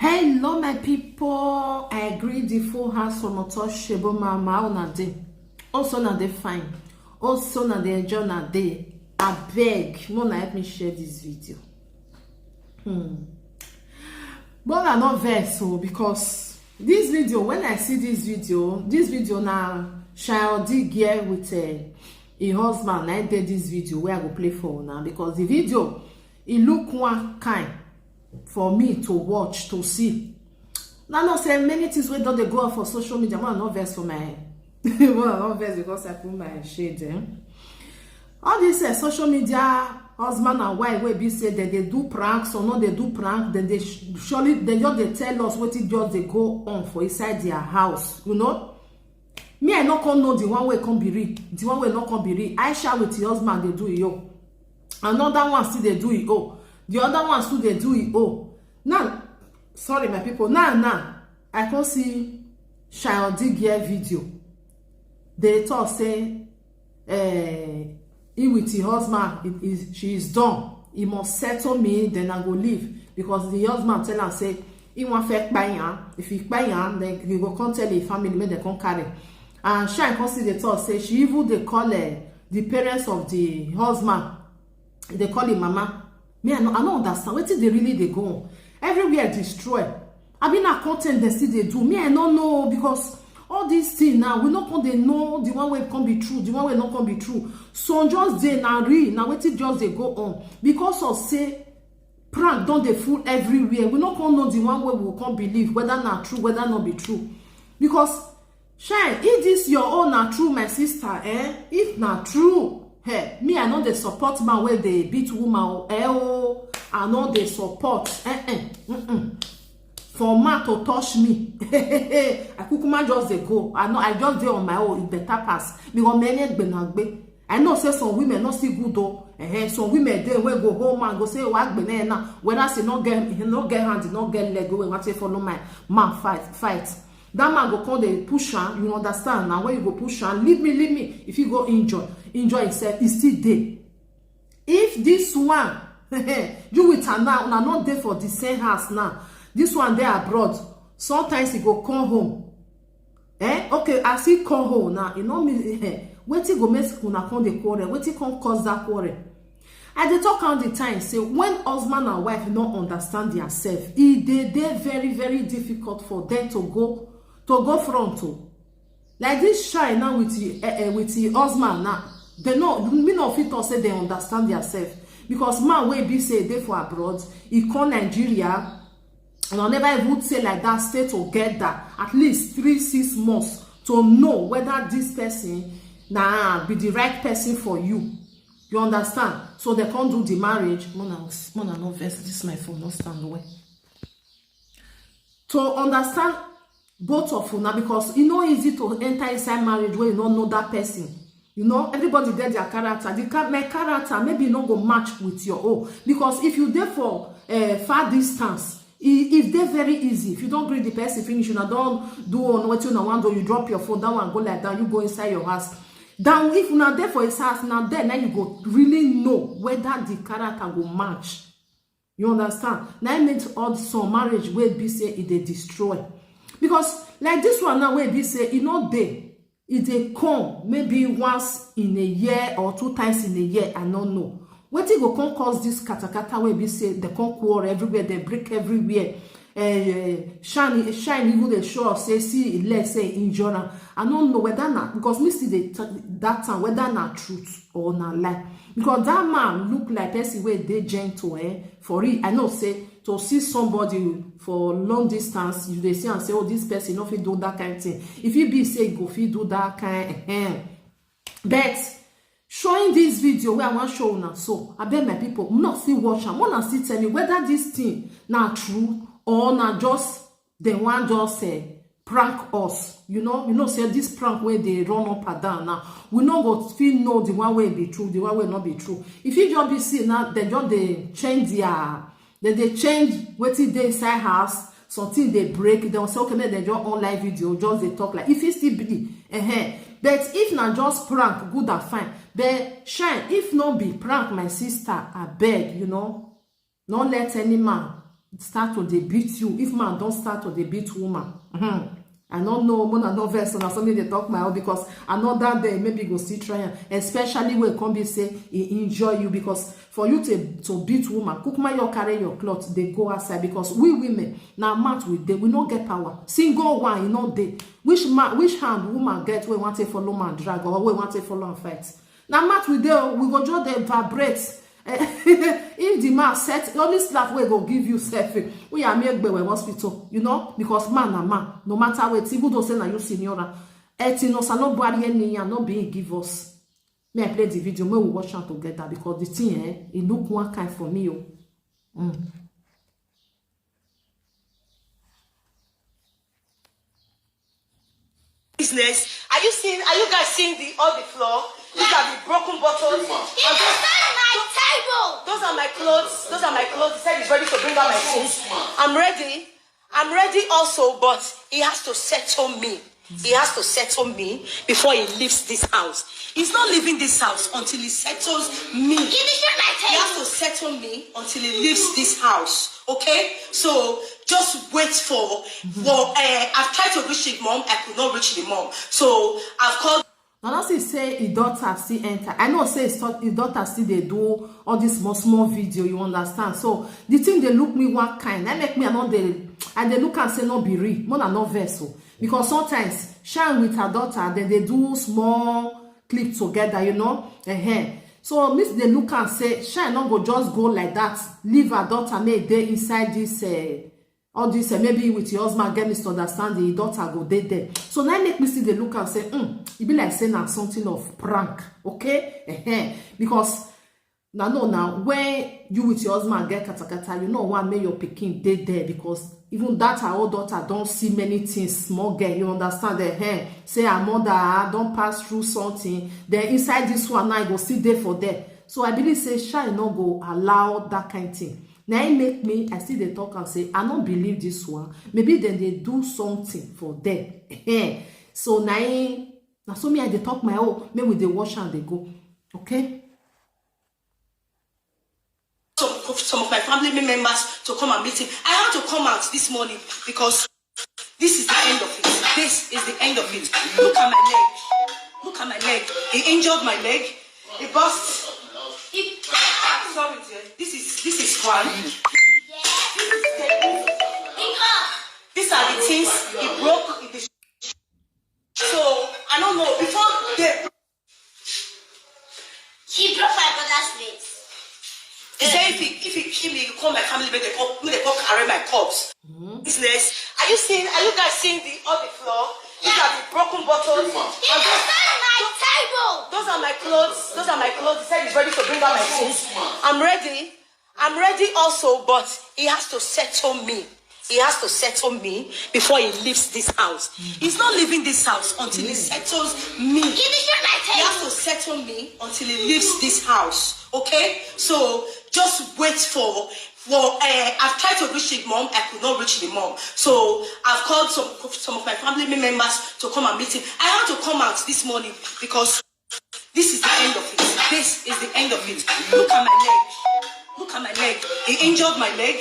Hello my people, I agree the full house from untouchable mama on a day. Also na dey fine. Also na dey enjoy na day. I beg, Mona help me share this video. But I not vex so because this video, when I see this video na Odigie with a husband. I did this video where I go play for now because the video it look one kind for me to watch, to see. Now, no say many things wey don dey go on for social media. I'm not vex for my I'm not vex because I put my shade. All this social media husband and wife wey be say that they do pranks or not they do prank, then they surely they just tell us what it just they go on for inside their house, you know. Me, I not come know the one way come be real, the one way not come be real. I share with the husband they do it yo. Another one still they do it oh. The other ones too they do it oh. Now, sorry my people. Now I can see Odigie video. They talk say he with the husband she is done. He must settle me, then I go leave because the husband tell her say he want fake buy him. If he buy him, then he go come tell the family make they come carry. And Shine can see the talk say she even they call the parents of the husband. They call him mama. Me, I don't understand. What did they really they go on? Everywhere destroy. I mean, a content they see they do. Me, I don't know because all these things now we not they know the one way can be true, the one way not can be true. So just they now real now what it just they go on because of say prank don't they fool everywhere. We not gonna know the one way we can't believe whether not true, whether not be true. Because Shine, if this your own not true, my sister, if not true. Hey, me, I know they support man where they beat woman. I know they support. For man to touch me, I could just they go. I know I just do on my own. It better pass because many I know say some women not see good though. Some women they will go home and go say what now. Whether say not get hand, not get leg, go and say follow my man fight. That man go call the push on, you understand? Now when you go push on, leave me. If you go enjoy himself, it's still there. If this one, you with her now not there for the same house now. This one there abroad, sometimes he go come home. Okay, as he come home now, you know me, wetin go make una come the quarrel, wetin come cause that quarrel. I dey talk all the time, say when husband and wife not understand themselves, they very, very difficult for them to go front to. Like this Shine now with the husband now, they know me no fit to say they understand themselves because man wey be say they for abroad, he come Nigeria and I never even say like that stay together at least 3-6 months to know whether this person be the right person for you. You understand? So they can't do the marriage. Mona no vex, this my phone not stand away. To understand both of you now because it's not easy to enter inside marriage when you don't know that person. You know, everybody get their character. My character maybe not go match with your own because if you there for far distance, if they're very easy. If you don't greet the person finish, you don't do on what you want to, you drop your phone, that one go like that, you go inside your house. Then if you're not there for his house, now you go really know whether the character will match. You understand? Now it makes all some marriage where be say it they destroy. Because like this one now where be say it not there. It they come maybe once in a year or 2 times in a year, I don't know. What it go come cause this katakata where be say they come quarrel everywhere, they break everywhere. Shine even the show say see let's say injure. I don't know whether not because me see that time whether not truth or not lie. Because that man look like person where they gentle for it. I know say to see somebody for long distance, you they see and say, oh, this person no fit do that kind of thing. If you be say go fit do that kind but showing this video where I want show now, so I beg my people not still watch and wanna still tell me whether this thing not true or not just the one just prank us. You know say this prank where they run up and down now. We not go feel know the one way be true, the one way not be true. If you just be see now, they change their they change what they inside house, something they break, they say okay, maybe they just online video, just they talk like if it still be but if not just prank, good and fine. But Shine, if not be prank, my sister, I beg, you know, not let any man start to dey beat you, if man don't start to dey beat woman, I don't know, mona no verse on something they talk my own, because another day maybe go still try, especially when come be say he enjoy you, because for you to beat woman, cook my your carry your clothes, they go outside, because we women now match with them, we don't get power. Single one, you know they which hand woman get we want to follow man drag, or we want to follow and fight. Now match with them, we go just they vibrate. If the man set only slap we go give you self, we are make we hospital, you know, because man na man, no matter what, even though say na you senior, etinos are not body any and not being give us. May I play the video, may we watch am together, because the thing it look one kind for me. Business. Are you guys seeing all the floor? These are the broken bottles. Those are my clothes. Those are my clothes. He said he's ready to bring out my things. I'm ready. I'm ready also, but he has to settle me. He has to settle me before he leaves this house. He's not leaving this house until he settles me. He has to settle me until he leaves this house. Okay? So just wait for. I've tried to reach his mom. I could not reach the mom. So I've called. Now say his daughter still enter. I know say his daughter still they do all this small video, you understand? So the thing they look me one kind, that make me another and they look and say no be real, more than no vessel. Because sometimes Shine with her daughter, then they do small clip together, you know. So miss they look and say Shine not go just go like that, leave her daughter may they inside this all this maybe with your husband get misunderstanding, your daughter go there. So now make me see the look and say, it be like saying something of prank, okay? Because now when you with your husband get katakata, you know one make your pikin there, because even that her old daughter don't see many things, small girl, you understand that say her mother don't pass through something, then inside this one now go sit there for there. So I believe say Shine no go allow that kind of thing. Now it make me, I see they talk and say, I don't believe this one. Maybe then they do something for them. So now so me I they talk my own, maybe they wash and they go. Okay? Some of my family members to come and meet him. I had to come out this morning because this is the end of it. This is the end of it. Look at my leg. Look at my leg. He injured my leg. He burst. Sorry, dear. This is one. These are the things he broke. So I don't know. Before they. He broke my brother's legs. He said if he kill me, you call my family, they go carry my corpse. Business. Are you guys seeing all the floor? These are the broken bottles. Those are my clothes. Those are my clothes. He said he's ready to bring out my things. I'm ready. I'm ready also, but he has to settle me. He has to settle me before he leaves this house. He's not leaving this house until he settles me. He has to settle me until he leaves this house. Okay? So just wait for. I've tried to reach his mom. I could not reach the mom. So I've called some of my family members to come and meet him. I had to come out this morning because this is the end of it. This is the end of it. Look at my leg. Look at my leg. He injured my leg.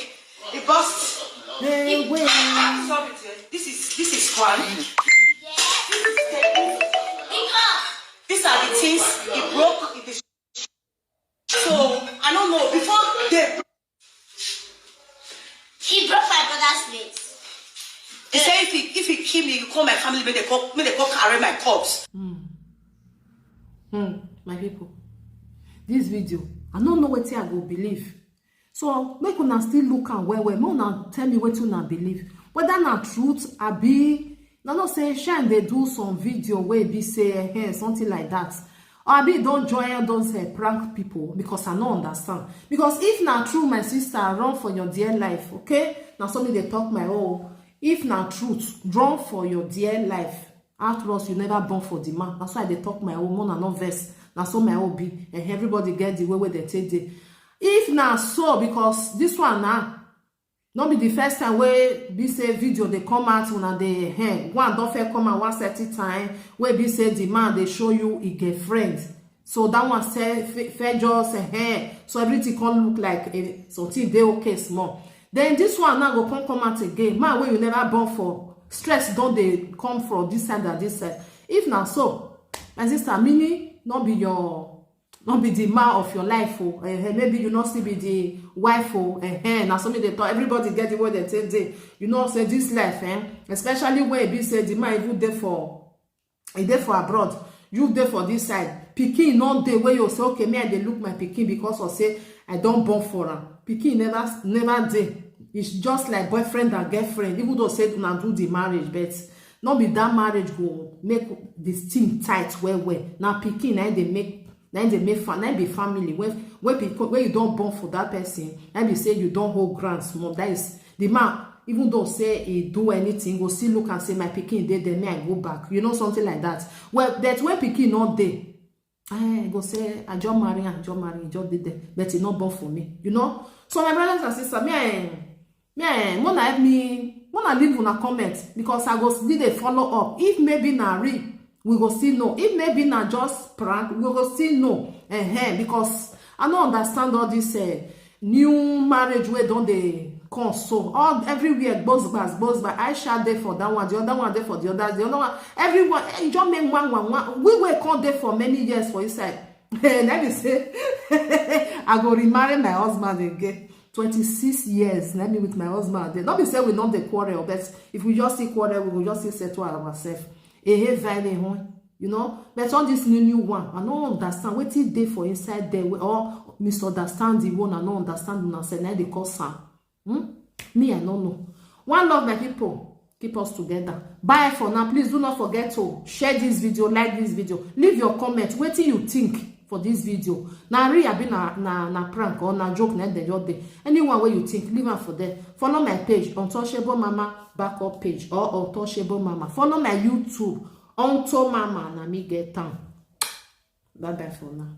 He burst. Sorry, dear. This is one. These are the things he broke. So I don't know. Before they. He broke my brother's legs. He said if he kill me, you call my family, may they go carry my corpse. My people, this video, I don't know what I go believe. So make una still look and well, make una tell me what una believe. Whether na truth, I be not say Shine they do some video where be say something like that. Or I be don't join those prank people, because I don't understand. Because if not true, my sister, run for your dear life, okay? Now somebody they talk my own. If not truth, run for your dear life. After all, you never born for the man. That's why they talk my own, more no verse. Now so my own be, and everybody get the way where they take it. If not so, because this one now, not be the first time where be say video they come out when they one don't fair come out one certain time where be say the man they show you he get friends. So that one say fair just so everything can look like something they okay small. Then this one now go come out again. Man, when you never born for, stress don't they come from this side and this side. If now so, my sister, mini not be the man of your life, oh. Maybe you not still be the wife, oh. Now somebody they thought everybody get the way they take day. You know, say this life, especially when it be say the man even there for abroad, you there for this side. Pikin not the way you say, okay, me I dey look my pikin because of say I don't born for her. Pikin never dey. It's just like boyfriend and girlfriend. Even though say una do the marriage, but not be that marriage go make this thing tight well. Now pikin na they make fun, na be family. When you don't born for that person, and be say you don't hold ground small. That is the man. Even though say he do anything, go still look and say my pikin dey there, me I go back. You know, something like that. Well, that's when pikin not there. I go say I just marry, he just did there, but he not born for me. You know. So my brothers and sisters, wanna help me, wanna leave una comment because I go need a follow up. If maybe na real, we go still know. If maybe na just prank, we go still know. Because I don't understand all this new marriage where don't they come so all everywhere both by I shall there for that one, the other one there for the other one, everyone you just make one. We were come there for many years for inside. Let me say I go remarry my husband again. 26 years, let me with my husband. They not be say we not the quarrel, but if we just see quarrel, we will just see settle ourselves. You know, but all this new one, I don't understand what it dey for inside there, or misunderstand the one, I don't understand una say na they cause am. Me, I don't know. One love, my people. Keep us together. Bye for now. Please do not forget to share this video, like this video, leave your comment. What do you think for this video? Now, really, I've been na prank or na joke. Anyone where you think, leave them for there. Follow my page, Untouchable Mama backup page, or Untouchable Mama. Follow my YouTube, Unto Mama, na me get down. Bye bye for now.